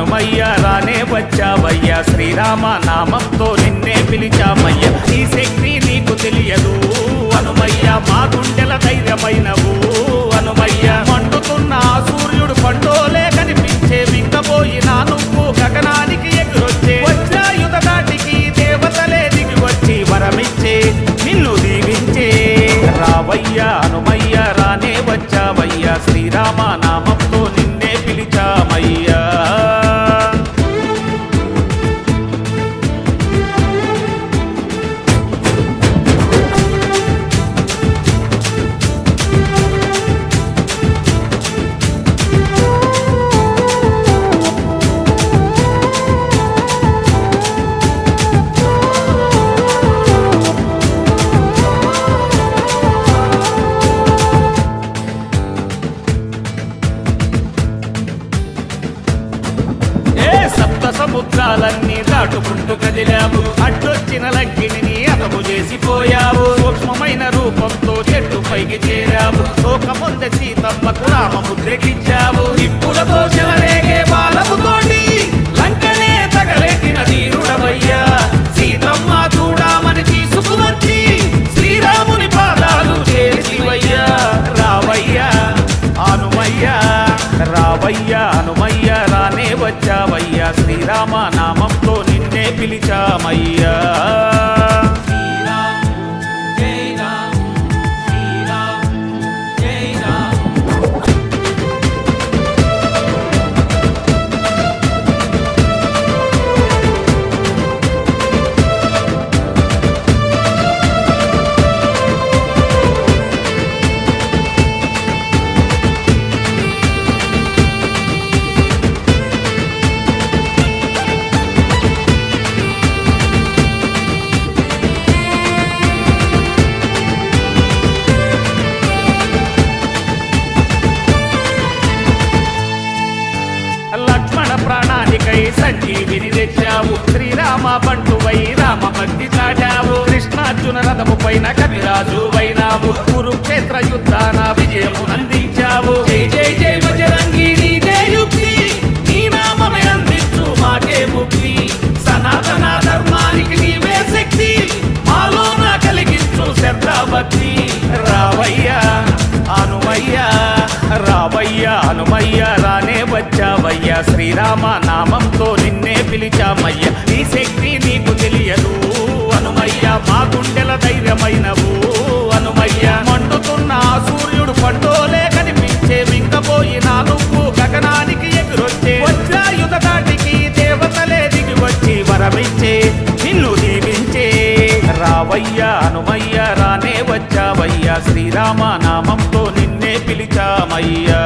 హనుమయ్య రానే వచ్చావయ్యా శ్రీరామ నామంతో నిన్నే పిలిచామయ్య నీ శక్తి నీకు తెలియదు హనుమయ్య మా గుండెల ధైర్యమైనవు హనుమయ్య మండుతున్న సూర్యుడు పండోలే కనిపించే మింగపోయిన నువ్వు గగనానికి ఎగురొచ్చే వజ్రాయుధ దాటికి దేవతలే దిగి వచ్చి వరమిచ్చే నిన్ను దీవించే రావయ్యా హనుమయ్య రానే వచ్చావయ్యా శ్రీరామ నామంతో నిన్నే పిలిచామయ్యా సముద్రాలన్నీ దాటుకుంటూ కదిలావు అడ్డొచ్చిన లంకిని అతము చేసిపోయావు సూక్ష్మమైన రూపంతో చెట్టు పైకి చేరావు శోకముంద సీతమ్మకు రామముద్రకిచ్చావు ఇప్పుడతో చెలరేగే బాలముతోటి లంకనే తగలెట్టిన ధీరుడవయ్యా సీతమ్మ చూడమని తీసుకువచ్చి శ్రీరాముని పాదాలు చేసివయ్యా రావయ్యా హనుమయ్యా రావయ్యా హనుమయ్య రానే వచ్చావయ్యా శ్రీరామ నామంతో నిన్నే పిలిచామయ్యా ప్రాణానికై సంజీవిని తెచ్చావు శ్రీరామ బంటువై రామ భక్తి చాటావు కృష్ణార్జున రథము పైన కవిరాజు వైనావు కురుక్షేత్ర యుద్ధాన విజయము అందించావు జై జై జై బజరంగి నీదే యుక్తి నీ నామమే అందించు మాకే ముక్తి సనాతన ధర్మానికి నీవే శక్తి మాలోన కలిగించు శ్రద్ధ భక్తి రావయ్యా హనుమయ్యా రావయ్యా హనుమయ్య రానే వచ్చావయ్యా శ్రీరామ నామంతో నిన్నే పిలిచామయ్య నీ శక్తి నీకు తెలియదు హనుమయ్య మా గుండెల ధైర్యమైనవు హనుమయ్య మండుతున్న సూర్యుడు పండోలే కనిపించే మింగపోయిన నువ్వు గగనానికి ఎగురొచ్చే వజ్రాయుధ దాటికి దేవతలే దిగి వచ్చి వరమిచ్చే నిన్ను దీవించే రావయ్యా హనుమయ్య రానే వచ్చావయ్యా శ్రీరామ నామంతో నిన్నే పిలిచామయ్యా